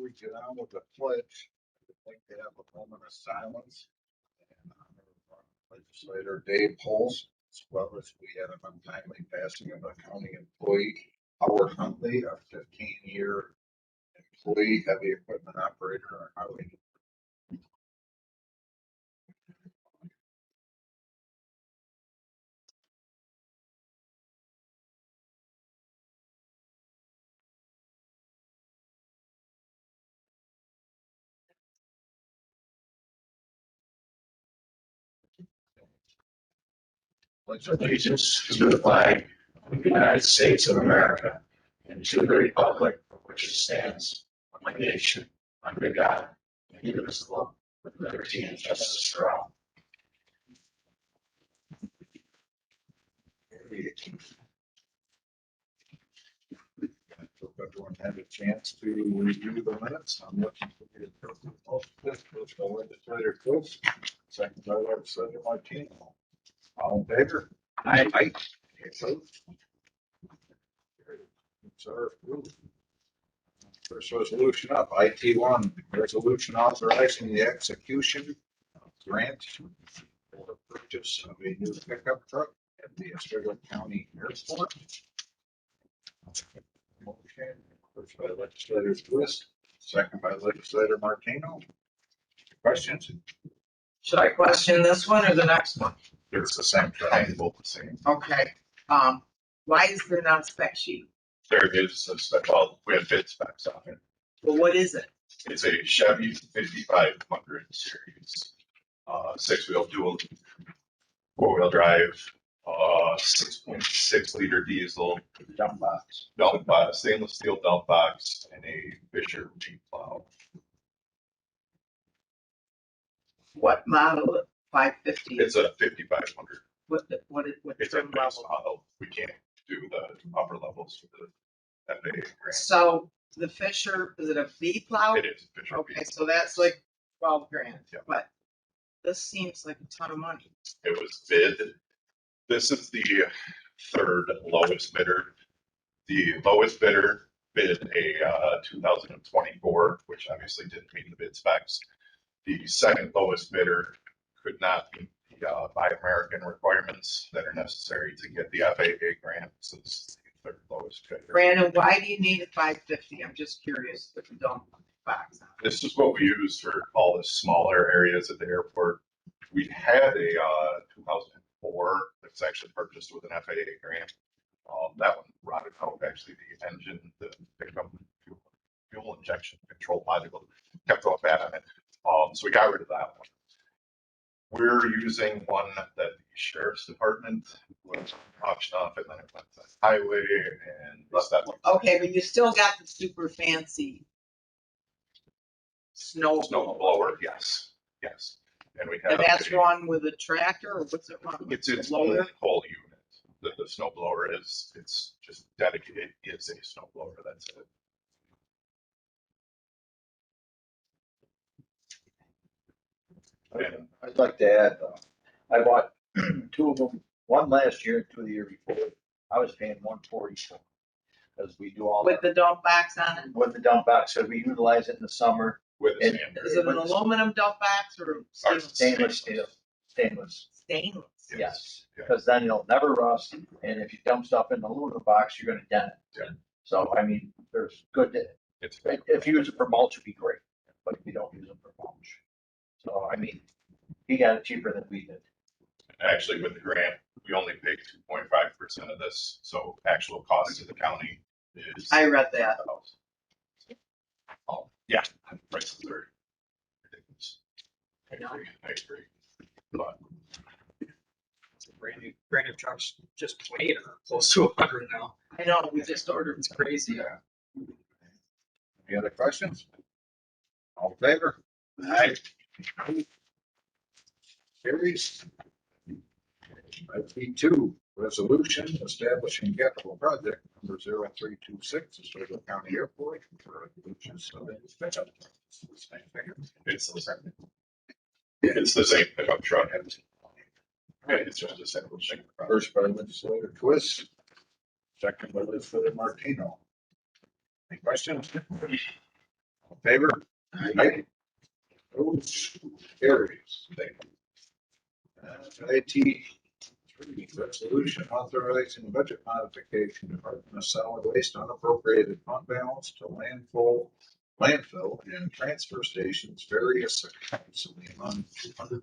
we get on with the pledge, I'd like to have a moment of silence in honor of our legislator Dave Holz, as well as we had an untimely passing of a county employee, Howard Huntley, a 15-year employee, heavy equipment operator on highway. Pledge allegiance to the flag of the United States of America and to the republic for which it stands, one nation, under God, indivisible, with liberty and justice for all. Hope everyone had a chance to review the minutes. I'm looking for the appropriate motion. First by legislator Cook, second by legislator Martino. All in favor? Aye. Any opposed? It's our approval. First resolution up, IT1, resolution authorizing the execution of grant for purchase of a new pickup truck at the Oswego County Airport. Motion, first by legislator Twist, second by legislator Martino. Questions? Should I question this one or the next one? It's the same thing, both the same. Okay, why is there not a spec sheet? There is a special, we have bid specs on it. Well, what is it? It's a Chevy 5500 series, 6-wheel dual, 4-wheel drive, 6.6 liter diesel, Dump box. stainless steel dump box, and a Fisher G plow. What model? 550? It's a 5500. What It's a trim base level? model. We can't do the upper levels for the FAA grant. So the Fisher, is it a V plow? It is Fisher Okay, V. so that's like 12 grand, Yeah. but this seems like a ton of money. It was bid. This is the third lowest bidder. The lowest bidder bid a 2024, which obviously didn't meet the bid specs. The second lowest bidder could not meet the Buy American requirements that are necessary to get the FAA grant. So this is the third lowest bidder. Brandon, why do you need a 550? I'm just curious if you don't box. This is what we use for all the smaller areas at the airport. We had a 2004 that's actually purchased with an FAA grant. That one rotted out. Actually, the engine, the pickup fuel injection control module kept going bad on it. So we got rid of that one. We're using one that the sheriff's department was auctioned off, and then it went to the highway and left that one. Okay, but you still got the super fancy snow blower. Yes. And we have. And that's run with a tractor, or what's it run with? It's its Blower? own whole unit. The snow blower it's just dedicated. It is a snow blower. That's it. And I'd like to add, I bought two of them, one last year and two the year before. I was paying $140 because we do all With the dump box on it? with the dump box, so we utilize it in the summer. with the And- standard. Is it an aluminum dump box or stainless? Stainless steel, stainless, Stainless. yes, Yeah. because then it'll never rust. And if you dump stuff in the aluminum box, you're gonna dent it. Yeah. So, I mean, there's good, It's if you use it for mulch, it'd be great, but if you don't use it for mulch. So, I mean, he got it cheaper than we did. actually with the grant, we only pay 2.5% of this. So actual cost to the county is. I read that. Yeah, prices are ridiculous. I know. I agree. But brand new trucks just weighed close to 100 now. I know, we just ordered. It's crazy. Yeah. Any other questions? All in favor? Aye. Carries. IT2, resolution establishing capital project number 0326, Oswego County Airport for purchase of a pickup. It's the same thing. it's the same pickup truck. It's just a simple thing. First by legislator Twist, second by legislator Martino. Any questions? All in favor? Aye. Opposed? Carries. Thank you. IT, resolution authorizing budget modification, Department of Solid Waste unappropriated fund balance to landfill and transfer stations, various accounts in the amount of $285,000.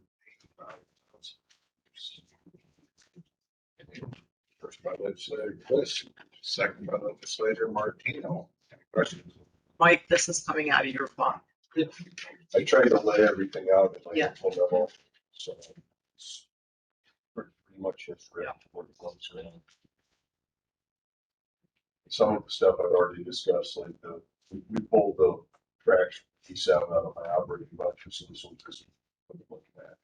First by legislator Bliss, second by legislator Martino. Any questions? Mike, this is coming out of your fund. I tried to lay everything out in my Yeah. info memo, so it's pretty much just Yeah. what it comes in. Some of the stuff I've already discussed, like we pulled the trash piece out of my operating budget, so this will just look at that.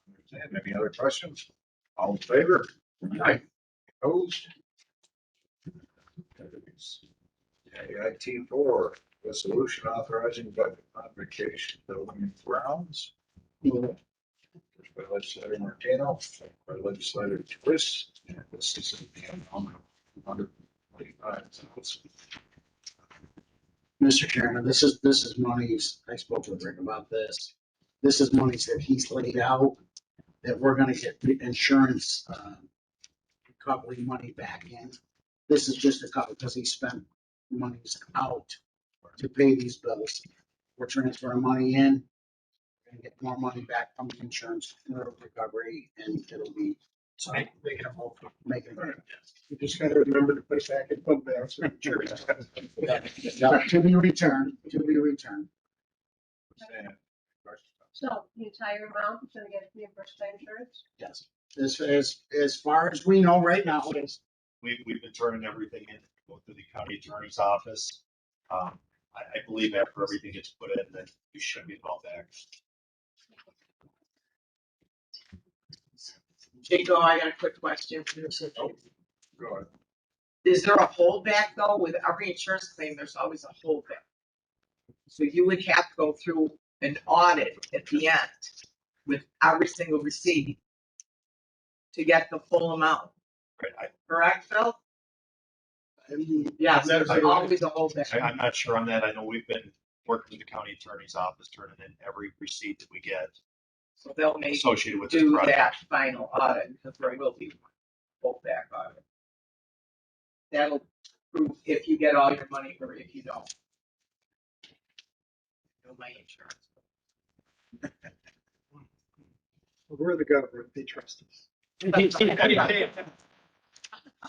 Understand? Any other questions? All in favor? Aye. Opposed? IT4, resolution authorizing budget modification, building and grounds. First by legislator Martino, second by legislator Twist, and this is in the amount of $125,000. Mr. Chairman, this is monies, I spoke with Rick about this. This is monies that he's laid out, that we're gonna get the insurance, recovery money back in. This is just a couple, because he spent monies out to pay these bills. We're transferring money in, and get more money back from the insurance recovery, and it'll be, so Making a vote. making it. You just gotta remember to put back in fund balance. Yeah, to be returned, to be returned. Understand? Questions? So the entire amount is gonna get reimbursed by insurance? Yes. As far as we know right now, it is. We've been turning everything in, go through the county attorney's office. I believe after everything gets put in, then you should be all back. Jaco, I got a quick question. Go ahead. Is there a holdback though? With every insurance claim, there's always a holdback. So you would have to go through an audit at the end with every single receipt to get the full amount, Right, correct, Phil? Yes, there's always a holdback. I'm not sure on that. I know we've been working with the county attorney's office, turning in every receipt that we get So they'll make associated with this do project. that final audit, because there will be one holdback audit. That'll prove if you get all your money or if you don't. No, my insurance. We're the government, they trust us. It's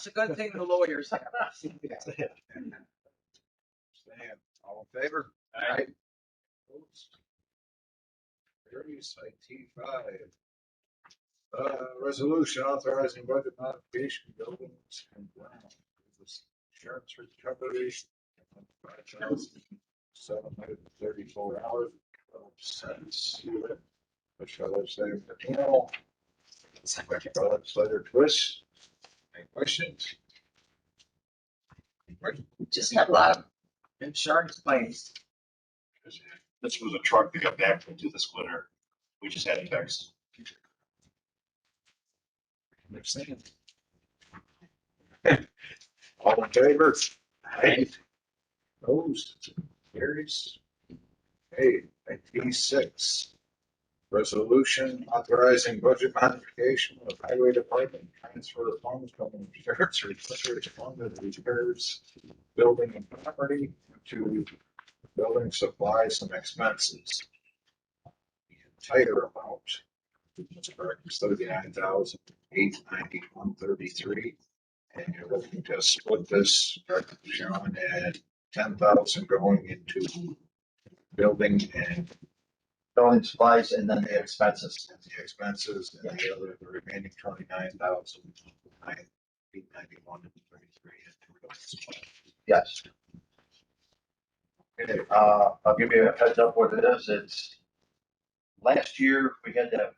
a good thing the lawyers have. Stand. All in favor? Aye. Opposed? Carries. IT5. Resolution authorizing budget modification, buildings and grounds. Insurance recovery. $734.12. Which by legislator Patino. Second by legislator Twist. Any questions? Just have a lot of insurance claims. This was a truck that got back into this winter. We just had it fixed. All in favor? Aye. Opposed? Carries. Hey, IT6. Resolution authorizing budget modification of highway department transfer of funds from insurance reserve fund that repairs building and property to building supplies and expenses. The entire amount is correct, $39,891.33. And you're looking to split this, Sean, at 10,000 going into building and Building supplies and then the expenses. the expenses, and the other, the remaining 29,891.33. Yes. Okay, I'll give you a heads up what it is. It's, last year, we had that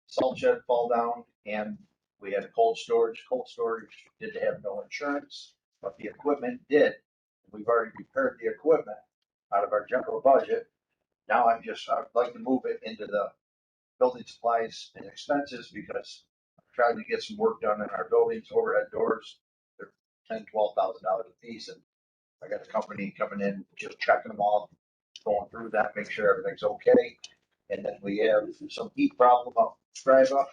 salt shed fall down and we had cold storage. Cold storage did have no insurance, but the equipment did. We've already repaired the equipment out of our general budget. Now I'd like to move it into the building supplies and expenses because I'm trying to get some work done in our buildings, overhead doors. They're $10,000-$12,000 a piece, and I got a company coming in, just checking them all, going through that, make sure everything's okay. And then we have some heat problem up, drive up.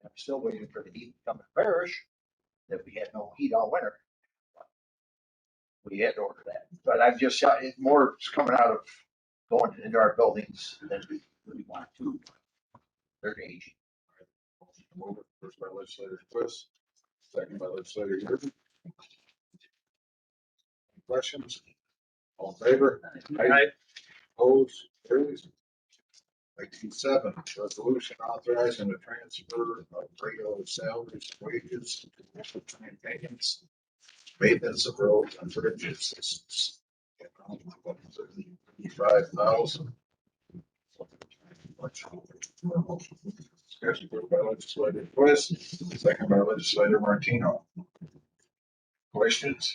I'm still waiting for the heat to come in parish, that we had no heat all winter. We had to order that, but I've just got, it more is coming out of going into our buildings than we really want to. They're aging. Move it. First by legislator Twist, second by legislator Urban. Questions? All in favor? Aye. Opposed? Carries. 19.7, resolution authorizing the transfer of regular salaries, wages, and payments, maintenance of roads and bridges. This is $35,000. Discussion by legislator Twist, second by legislator Martino. Questions?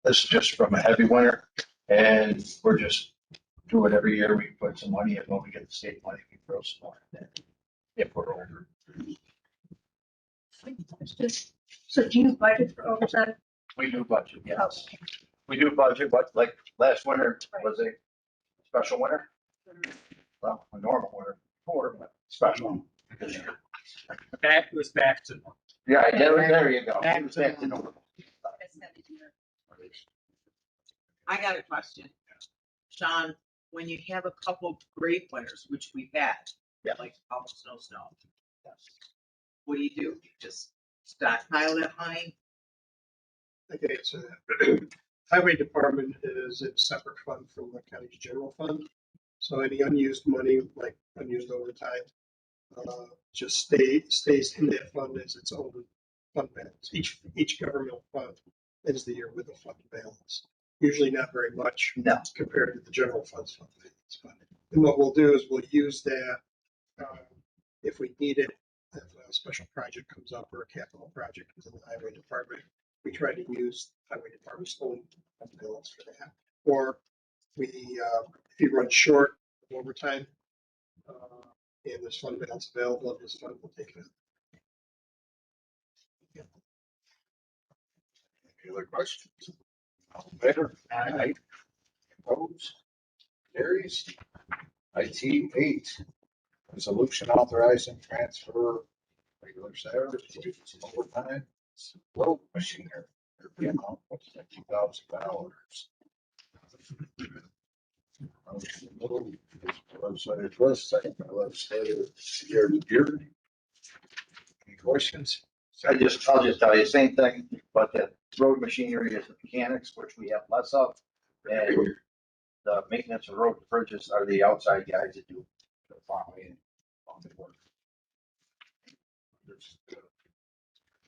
This is just from a heavy winter, and we're just do it every year. We put some money in when we get the state money, we throw some more in there. If we're over. So do you budget for overtime? We do budget, yes. We do budget, but like last winter was a special winter. Well, a normal winter before, but special. Back was back to normal. Yeah, there you go. It was back to normal. I got a question. Sean, when you have a couple great winners, which we've had, Yeah. like almost no snow, what do? You just stockpile that money? Okay, so highway department is a separate fund from the county's general fund. So any unused money, like unused overtime, just stays in that fund as its own fund balance. Each governmental fund ends the year with a fund balance. Usually not very much No. compared to the general fund's fund balance. And what we'll do is we'll use that if we need it, if a special project comes up or a capital project within the highway department. We try to use highway department's own fund balance for that. Or we, if you run short of overtime, and there's fund balance available in this fund, we'll take it. Any other questions? All in favor? Aye. Opposed? Carries. IT 8, resolution authorizing transfer regular salaries, wages, overtime, road machinery, the amount of $50,000. Legislator Twist, second by legislator Bearden. Any questions? I'll just tell you the same thing, but the road machinery is the mechanics, which we have less of. And the maintenance of road bridges are the outside guys that do the farming and farming work.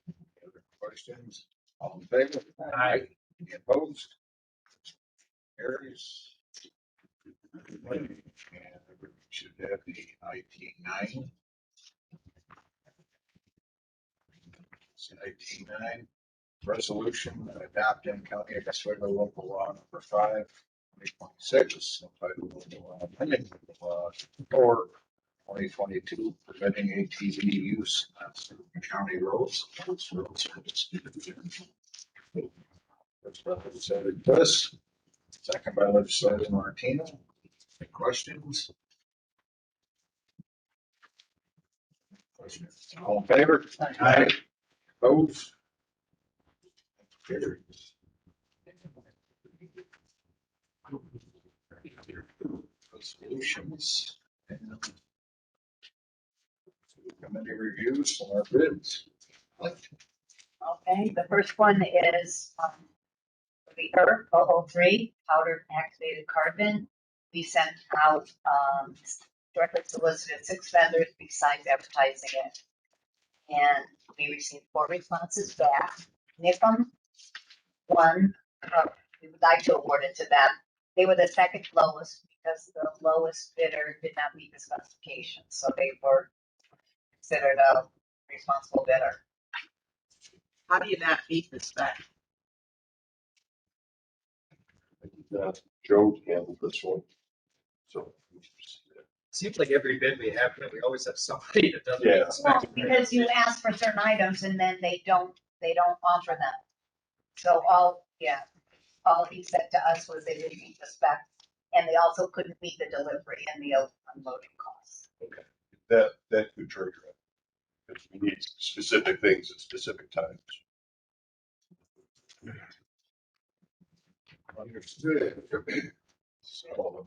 Any other questions? All in favor? Aye. Any opposed? Carries. And we should have the IT 9. It's IT 9, resolution adopting County of Oswego local law number 5, 2026, entitled local law amending law 4, 2022, permitting ATV use on certain county roads. First by legislator Twist, second by legislator Martino. Any questions? Questions? All in favor? Aye. Opposed? Carries. Resolutions. And committee reviews from our bids. Okay, the first one is the ERC 003 powdered activated carbon. We sent out directly solicited 6 vendors besides advertising it. And we received 4 responses back. NIPM, one, we would like to award it to them. They were the second lowest because the lowest bidder did not meet the specifications. So they were considered a responsible bidder. How do you not meet the spec? Joe handled this one. So. Seems like every bid we have, we always have somebody that doesn't. Yeah. Well, because you ask for certain items and then they don't offer them. So all he said to us was they didn't meet the spec, and they also couldn't meet the delivery and the unloading costs. Okay, that could trigger it. Because we need specific things at specific times. Understood. So,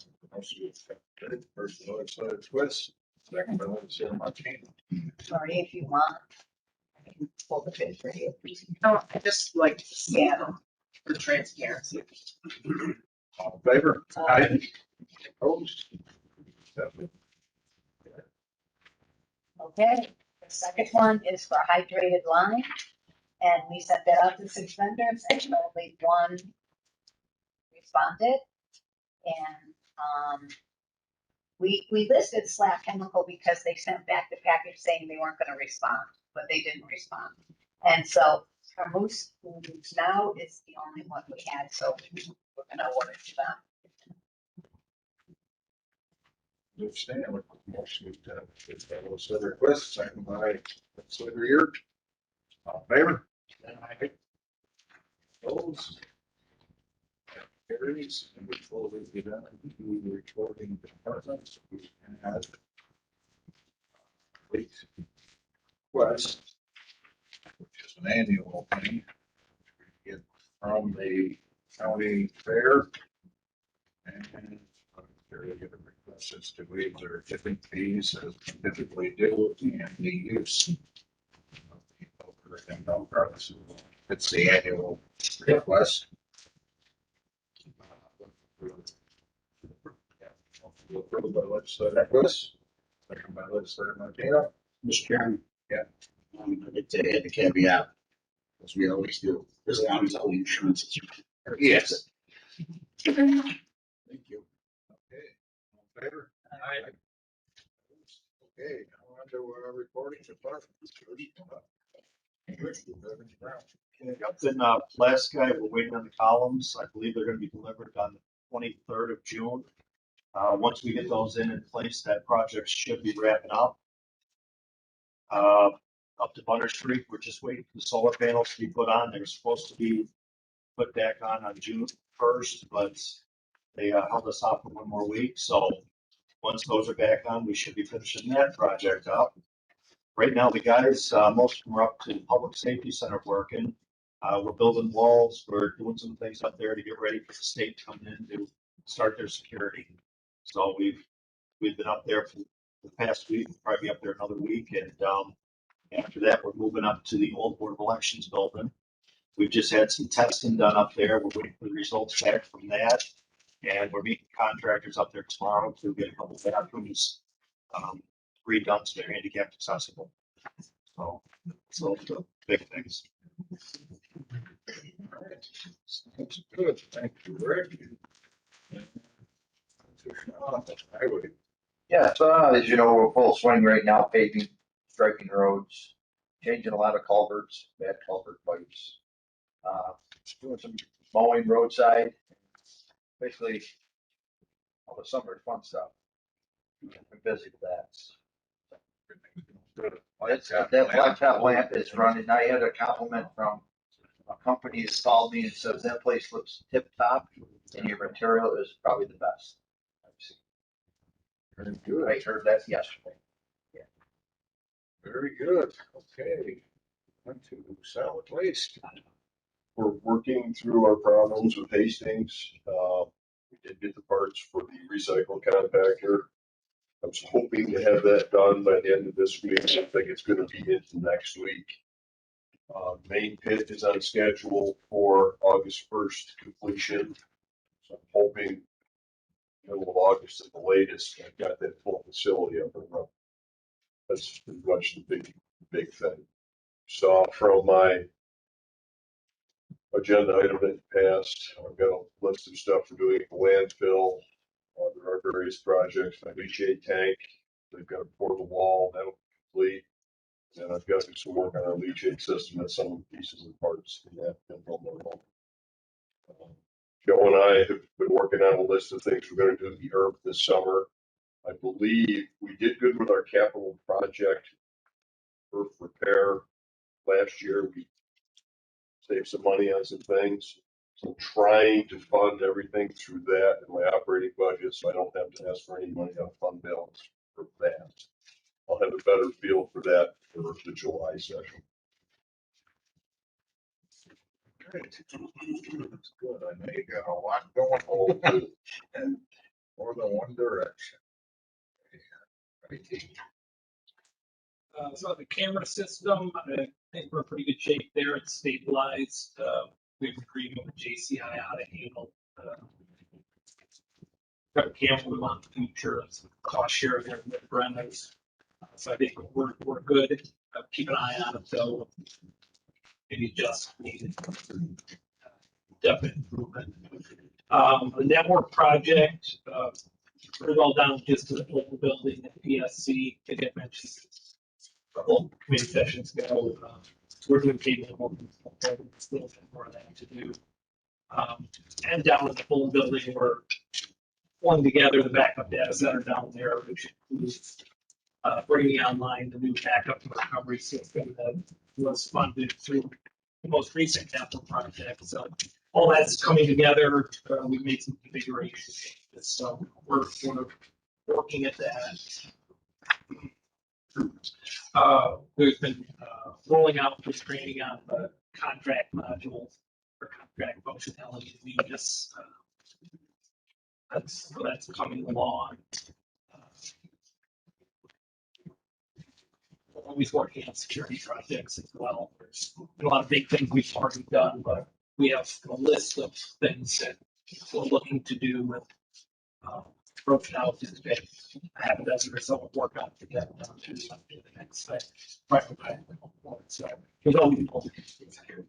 first legislative twist, second by legislator Martina. Sorry, if you want, I can pull the bid for you. No, I just like to scan them for transparency. All in favor? Aye. Opposed? Okay, the second one is for hydrated line, and we sent that out to 6 vendors, and only one responded. And we listed Slack Chemical because they sent back the package saying they weren't gonna respond, but they didn't respond. And so Moose, who now is the only one we had, so we're gonna order to them. Understand with motion to legislator Twist, second by legislator Yurt. All in favor? Opposed? Carries. And before we get on to the recording departments, we have late request, which is an annual thing. We get from the county fair. And they're going to request us to waive their tipping fees as we typically do and the use of the poker and dump carts. It's the annual request. Approved by legislator Twist, second by legislator Martina. Mr. Chairman. Yeah. I'd like to add the caveat, as we always do, as long as all the insurance is. Yes. Thank you. Okay, all in favor? Aye. Okay, now on to our reporting department. Up in Pulaski, we're waiting on the columns. I believe they're gonna be delivered on the 23rd of June. Once we get those in place, that project should be wrapping up. Up to Bunner Street, we're just waiting for the solar panels to be put on. They were supposed to be put back on June 1st, but they held us off for one more week. So once those are back on, we should be finishing that project up. Right now, the guys, most of them are up to the Public Safety Center working. We're building walls. We're doing some things up there to get ready for the state to come in to start their security. So we've been up there for the past week, we'll probably be up there another week. And after that, we're moving up to the old Board of Elections building. We've just had some testing done up there. We're waiting for the results back from that. And we're meeting contractors up there tomorrow to get a couple of bathrooms redone so they're handicap accessible. So the big things. That's good, thank you, Rick. Highway. Yeah, so as you know, we're full swing right now, paving, striping roads, changing a lot of culverts, bad culvert pipes. Doing some mowing roadside, basically all the summer fun stuff. Been busy with that. That blacktop lamp is running. I had a compliment from a company that called me and says that place looks tip top and your material is probably the best I've seen. Very good, I heard that yesterday. very good, okay. On to solid waste. We're working through our problems with Hastings. We did get the parts for the recycle compactor. I was hoping to have that done by the end of this week. I think it's gonna be into next week. Main pit is on schedule for August 1st completion. So I'm hoping middle of August at the latest, I've got that full facility up and running. That's pretty much the big thing. So from my agenda item that passed, I've got a list of stuff for doing at the landfill. There are various projects, my leachate tank, they've got to pour the wall, that'll complete. And I've got to do some work on our leachate system and some of the pieces and parts in that. Joe and I have been working on a list of things we're going to do the herb this summer. I believe we did good with our capital project earth repair last year. We saved some money on some things. So trying to fund everything through that in my operating budget, so I don't have to ask for any money on fund balance for that. I'll have a better feel for that for the July session. Great. That's good. I know you got a lot going on and more than one direction. Right. So the camera system, I think we're in pretty good shape there. It's stabilized. We have an agreement with JCI how to handle got a camera we want in the future. It's cost share there with Brenna's. So I think we're good. Keep an eye on it though. Maybe just needed definite improvement. The network project, put it all down just to the local building at PSC. I did mention a couple committee sessions ago. We're doing cable and still more of that to do. And down at the full building, we're pulling together the backup data center down there, which includes bringing online the new backup and recovery system that was funded through the most recent capital project. So all that's coming together. We've made some configuration changes, so we're working at that. There's been rolling out the training on the contract modules or contract functionality. We just that's coming along. Always working on security projects as well. There's a lot of big things we've already done, but we have a list of things that we're looking to do with broken out this bit. I have a dozen or so of work on to get done to the next thing. Right. So there's always more things here.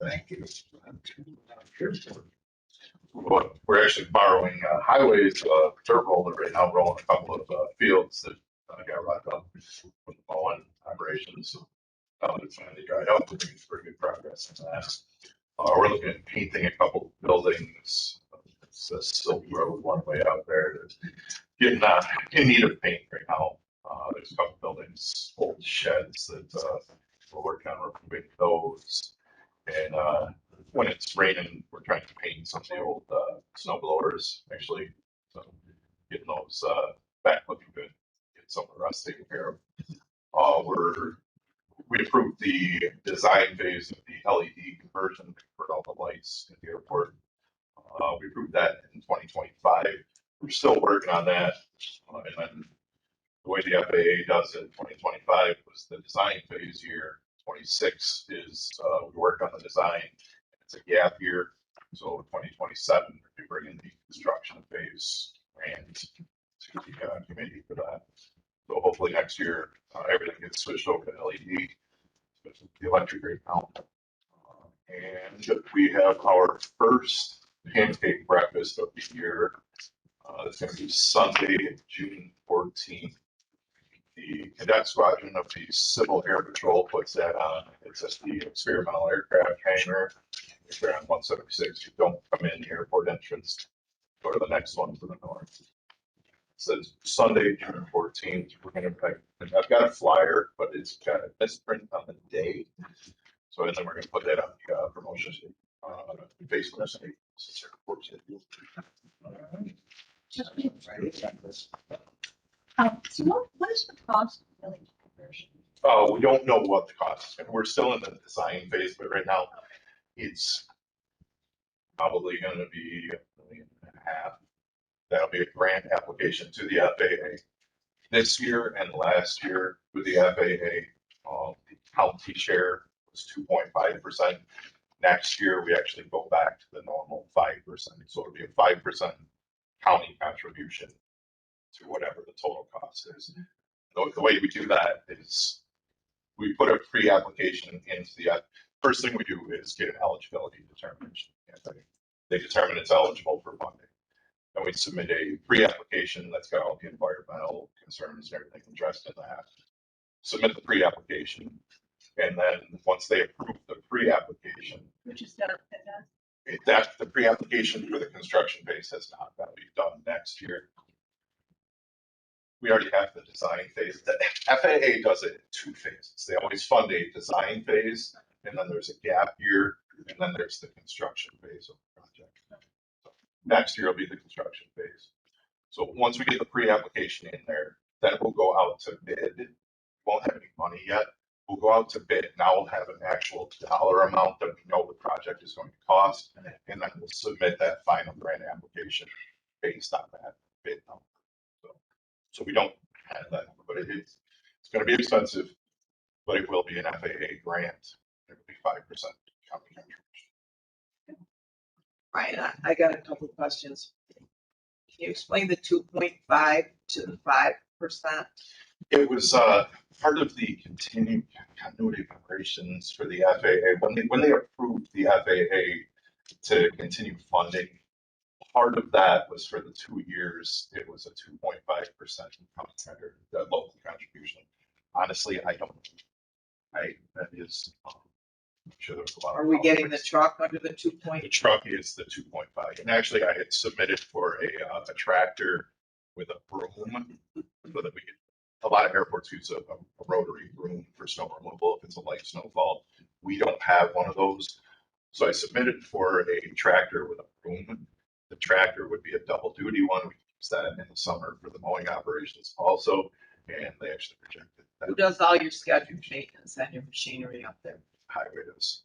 Thank you. We're actually borrowing highways dirt roller right now, rolling a couple of fields that got rocked up with the mowing operations. It's finally dried up. We're making pretty good progress on that. We're looking at painting a couple of buildings. It's a Silk Road one way out there that's getting in need of paint right now. There's a couple of buildings, old sheds that we're working on removing those. And when it's raining, we're trying to paint some of the old snow blowers, actually. So getting those back looking good, get some of the rust taken care of. We approved the design phase of the LED conversion for all the lights at the airport. We approved that in 2025. We're still working on that. And then the way the FAA does it in 2025 was the design phase year. 26 is we work on the design. It's a gap year. So 2027, we bring in the construction phase and to the committee for that. So hopefully next year, everything gets switched over to LED, the electric right now. And we have our first pancake breakfast of the year. It's going to be Sunday, June 14th. The cadet squadron of the Civil Air Patrol puts that on. It's at the experimental aircraft hangar. If they're on 176, you don't come in the airport entrance. Go to the next one to the north. It says Sunday, June 14th. We're going to, I've got a flyer, but it's got a misprint on the date. So then we're going to put that on the promotion Facebook. So what is the cost of village conversion? We don't know what the cost is. And we're still in the design phase, but right now it's probably going to be $1.5 million. That'll be a grant application to the FAA. This year and last year with the FAA, the county share was 2.5%. Next year, we actually go back to the normal 5%. So it'll be a 5% county contribution to whatever the total cost is. The way we do that is we put a pre-application into the, first thing we do is get an eligibility determination. They determine it's eligible for funding. And we submit a pre-application that's got all the environmental concerns and everything addressed in that. Submit the pre-application. And then once they approve the pre-application, Which is done, that the pre-application for the construction phase has not, that'll be done next year. We already have the design phase. The FAA does it in 2 phases. They always fund a design phase, and then there's a gap year, and then there's the construction phase of the project. So next year will be the construction phase. So once we get the pre-application in there, then we'll go out to bid. We won't have any money yet. We'll go out to bid. Now we'll have an actual dollar amount that we know the project is going to cost, and then we'll submit that final grant application based on that bid number. So we don't have that, but it's going to be expensive, but it will be an FAA grant. It will be 5% county contribution. Ryan, I got a couple of questions. Can you explain the 2.5 to the 5%? It was part of the continued continuity of operations for the FAA. When they approved the FAA to continue funding, part of that was for the 2 years. It was a 2.5% the local contribution. Honestly, that is, I'm sure there's a lot. Are we getting the truck under the 2 The point? truck is the 2.5, and actually I had submitted for a tractor with a broom so that we could. A lot of airports use a rotary broom for snow removal if it's a light snowfall. We don't have one of those, so I submitted for a tractor with a broom. The tractor would be a double duty one. We use that in the summer for the mowing operations also, and they actually rejected Who that. does all your scheduled maintenance and your machinery up there? Highway does.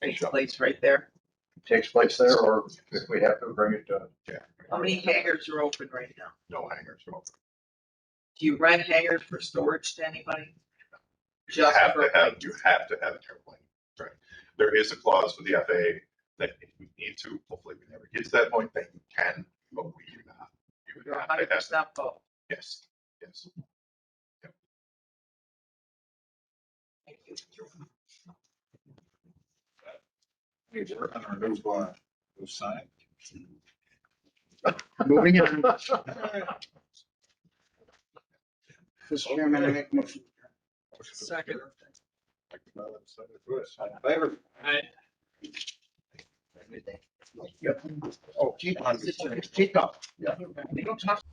Takes place right there. Takes place there, or if we have to bring it to. Yeah. How many hangars are open right now? No hangers. No. Do you rent hangars for storage to anybody? You have to have an airplane. Right. There is a clause with the FAA that if we need to, hopefully we never get to that point, that you can, but we do not. You You're have to have- 100% full. Yes, yes. Thank you. Hey, we're on our new sign. Moving on. Mr. Chairman, I make a motion. Second. Favor? Oh, keep up. Yeah. They don't talk